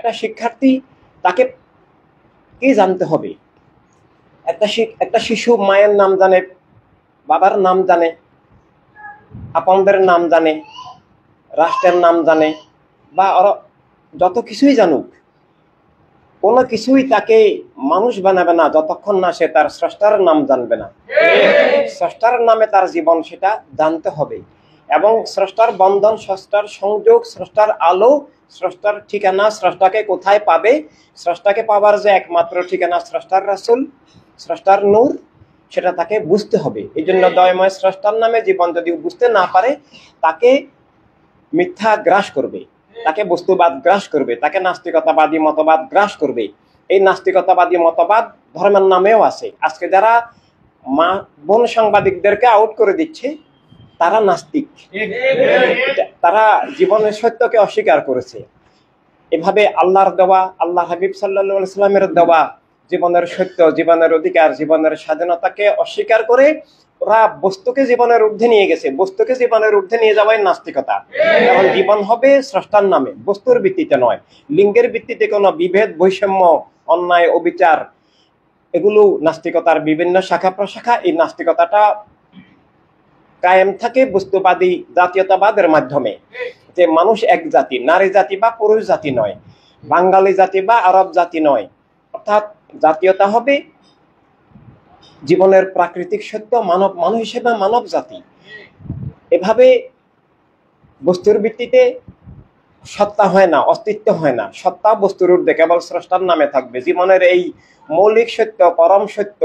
একটা শিক্ষার্থী তাকে কি জানতে হবে? একটা শিশু মায়ের নাম জানে, বাবার নাম জানে, আপনদের নাম জানে, রাষ্ট্রের নাম জানে, বা যত কিছুই জানুক, কোনো কিছুই তাকে মানুষ বানাবে না যতক্ষণ না সে তার স্রষ্টার নাম জানবে না। স্রষ্টার নামে তার জীবন, সেটা জানতে হবে। এবং স্রষ্টার বন্ধন, স্রষ্টার সংযোগ, স্রষ্টার আলো, স্রষ্টার ঠিকানা, স্রষ্টাকে কোথায় পাবে, স্রষ্টাকে পাবার যে একমাত্র ঠিকানা স্রষ্টার রাসূল, স্রষ্টার নূর, সেটা তাকে বুঝতে হবে। এই জন্য দয়াময় স্রষ্টার নামে জীবন যদি বুঝতে না পারে, তাকে মিথ্যা গ্রাস করবে, তাকে বস্তুবাদ গ্রাস করবে, তাকে নাস্তিকতাবাদী মতবাদ গ্রাস করবে। এই নাস্তিকতাবাদী মতবাদ ধর্মের নামেও আছে। আজকে যারা মা বোন সাংবাদিকদেরকে আউট করে দিচ্ছে, তারা নাস্তিক, তারা জীবনের সত্যকে অস্বীকার করেছে। এভাবে আল্লাহর দেওয়া, আল্লাহ হাবিব সাল্লাল্লাহু আলাইহি সাল্লামের দেওয়া জীবনের সত্য, জীবনের অধিকার, জীবনের স্বাধীনতাকে অস্বীকার করে ওরা বস্তুকে জীবনের ঊর্ধ্বে নিয়ে গেছে। বস্তুকে জীবনের ঊর্ধ্বে নিয়ে যাওয়াই নাস্তিকতা। কারণ জীবন হবে স্রষ্টার নামে, বস্তুর ভিত্তিতে নয়। লিঙ্গের ভিত্তিতে কোনো বিভেদ, বৈষম্য, অন্যায়, অবিচার, এগুলো নাস্তিকতার বিভিন্ন শাখা প্রশাখা। এই নাস্তিকতাটা কায়েম থাকে বস্তুবাদী জাতীয়তাবাদের মাধ্যমে, যে মানুষ এক জাতি, নারী জাতি বা পুরুষ জাতি নয়, বাঙালি জাতি বা আরব জাতি নয়। অর্থাৎ জাতীয়তা হবে জীবনের প্রাকৃতিক সত্য, মানুষ হিসেবে মানব জাতি। এভাবে বস্তুর ভিত্তিতে সত্তা হয় না, অস্তিত্ব হয় না। সত্তা বস্তুর ঊর্ধ্বে, কেবল স্রষ্টার নামে থাকবে। জীবনের এই মৌলিক সত্য, পরম সত্য,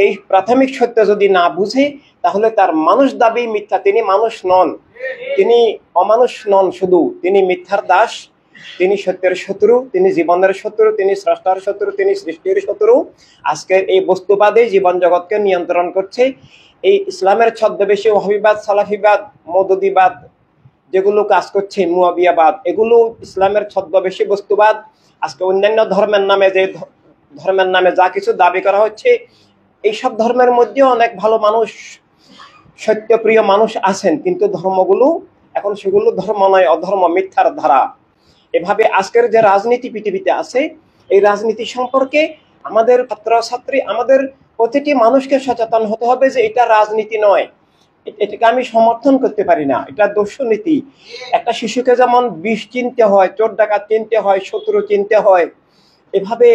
এই প্রাথমিক সত্য যদি না বুঝে, তাহলে তার মানুষ দাবি মিথ্যা। তিনি মানুষ নন, তিনি অমানুষ নন, শুধু তিনি মিথ্যার দাস, তিনি সত্যের শত্রু, তিনি জীবনের শত্রু, তিনি স্রষ্টার শত্রু, তিনি সৃষ্টির শত্রু। আজকের এই বস্তুবাদী জীবন জগৎকে নিয়ন্ত্রণ করছে। এই ইসলামের ছদ্মবেশী ওয়াহাবিবাদ, সালাফিবাদ, মওদুদিবাদ যেগুলো কাজ করছে, মুয়াবিয়াবাদ, এগুলো ইসলামের ছদ্মবেশী বস্তুবাদ। আজকে অন্যান্য ধর্মের নামে যা কিছু দাবি করা হচ্ছে, এইসব ধর্মের মধ্যেও অনেক ভালো মানুষ, সত্যপ্রিয় মানুষ আছেন, কিন্তু ধর্মগুলো এখন সেগুলো ধর্ম নয়, অধর্ম, মিথ্যার ধারা। এভাবে আজকের যে রাজনীতি পৃথিবীতে আছে, এই রাজনীতি সম্পর্কে আমাদের ছাত্রছাত্রী, আমাদের প্রতিটি মানুষকে সচেতন হতে হবে যে এটা রাজনীতি নয়, এটাকে আমি সমর্থন করতে পারি না, এটা দস্যুনীতি। একটা শিশুকে যেমন বিষ চিনতে হয়, চোর ডাকাত চিনতে হয়, শত্রু চিনতে হয়, এভাবে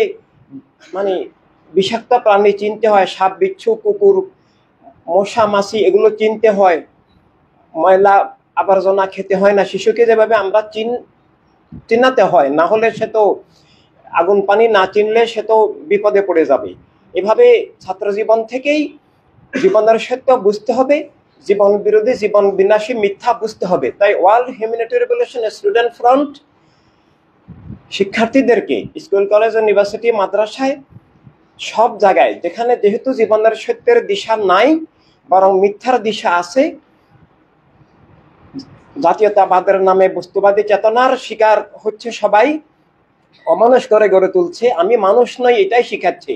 মানে বিষাক্ত প্রাণী চিনতে হয়, সাপ, বিচ্ছু, কুকুর, মশা, মাছি, এগুলো চিনতে হয়। ময়লা আবর্জনা খেতে হয় না। শিশুকে যেভাবে আমরা চিনাতে হয়, না হলে সে তো আগুন পানি না চিনলে সে তো বিপদে পড়ে যাবে। এভাবে ছাত্র জীবন থেকেই জীবনের সত্য বুঝতে হবে, জীবন বিরোধী, জীবন বিনাশী মিথ্যা বুঝতে হবে। তাই world humanity revolution student front শিক্ষার্থীদেরকে স্কুল, কলেজ, ইউনিভার্সিটি, মাদ্রাসায়, সব জায়গায় যেখানে যেহেতু জীবনের সত্যের দিশা নাই, বরং মিথ্যার দিশা আছে, জাতীয়তাবাদের নামে বস্তুবাদী চেতনার শিকার হচ্ছে সবাই, অমানুষ করে গড়ে তুলছে, আমি মানুষ নই এটাই শিখাচ্ছে।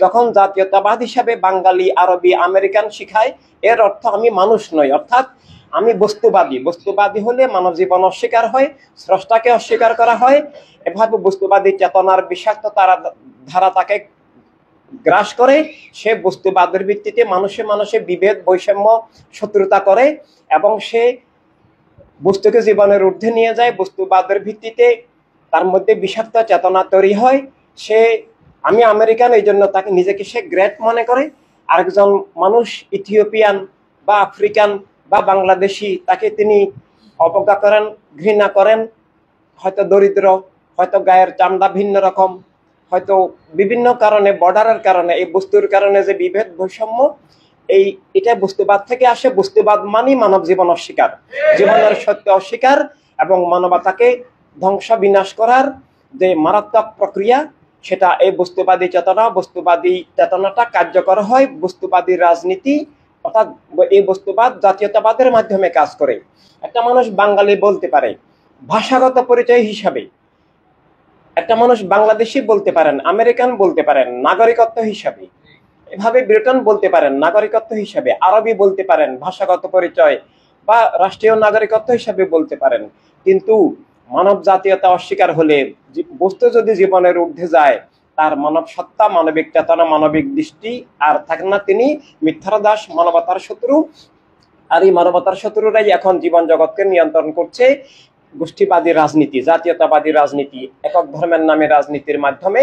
যখন জাতীয়তাবাদ হিসাবে বাঙালি, আরবি, আমেরিকান শিখায়, এর অর্থ আমি মানুষ নই, অর্থাৎ আমি বস্তুবাদী। বস্তুবাদী হলে মানব জীবন অস্বীকার হয়, স্রষ্টাকে অস্বীকার করা হয়। এভাবে বস্তুবাদী চেতনার বিষাক্ত ধারা তাকে গ্রাস করে। সে বস্তুবাদের ভিত্তিতে মানুষে বিভেদ, বৈষম্য, শত্রুতা করে, এবং সে বস্তুকে জীবনের ঊর্ধ্বে নিয়ে যায়। বস্তুবাদের ভিত্তিতে তার মধ্যে বিষাক্ত চেতনা তৈরি হয়। আমি আমেরিকান, এই জন্য তাকে নিজেকে সে গ্রেট মনে করে। আরেকজন মানুষ ইথিওপিয়ান বা আফ্রিকান বা বাংলাদেশি, তাকে তিনি অবজ্ঞা করেন, ঘৃণা করেন, হয়তো দরিদ্র, হয়তো গায়ের চামড়া ভিন্ন রকম, হয়তো বিভিন্ন কারণে, বর্ডারের কারণে, এই বস্তুর কারণে যে বিভেদ, বৈষম্য, এটা বস্তুবাদ থেকে আসে। বস্তুবাদ মানে মানব জীবন অস্বীকার, জীবনের সত্য অস্বীকার, এবং মানবতাকে ধ্বংস বিনাশ করার যে মারাত্মক প্রক্রিয়া, সেটা এই বস্তুবাদী চেতনাটা কার্যকর হয়। বস্তুবাদী রাজনীতি, অর্থাৎ এই বস্তুবাদ জাতীয়তাবাদের মাধ্যমে কাজ করে। একটা মানুষ বাঙালি বলতে পারে ভাষাগত পরিচয় হিসাবে, একটা মানুষ বাংলাদেশি বলতে পারেন, আমেরিকান বলতে পারেন নাগরিকত্ব হিসাবে, এভাবে ব্রিটেন বলতে পারেন নাগরিকত্ব হিসাবে, আরবি বলতে পারেন ভাষাগত পরিচয় বা রাষ্ট্রীয় নাগরিকত্ব হিসাবে বলতে পারেন। কিন্তু মানব জাতীয়তা অস্বীকার হলে, বস্তু যদি জীবনের ঊর্ধ্বে যায়, তার মানব সত্তা, মানবিক চেতনা, মানবিক দৃষ্টি আর থাকে না। তিনি মিথ্যার দাস, মানবতার শত্রু। আর এই মানবতার শত্রুরাই এখন জীবন জগৎকে নিয়ন্ত্রণ করছে গোষ্ঠীবাদী রাজনীতি, জাতীয়তাবাদী রাজনীতি, একক ধর্মের নামে রাজনীতির মাধ্যমে।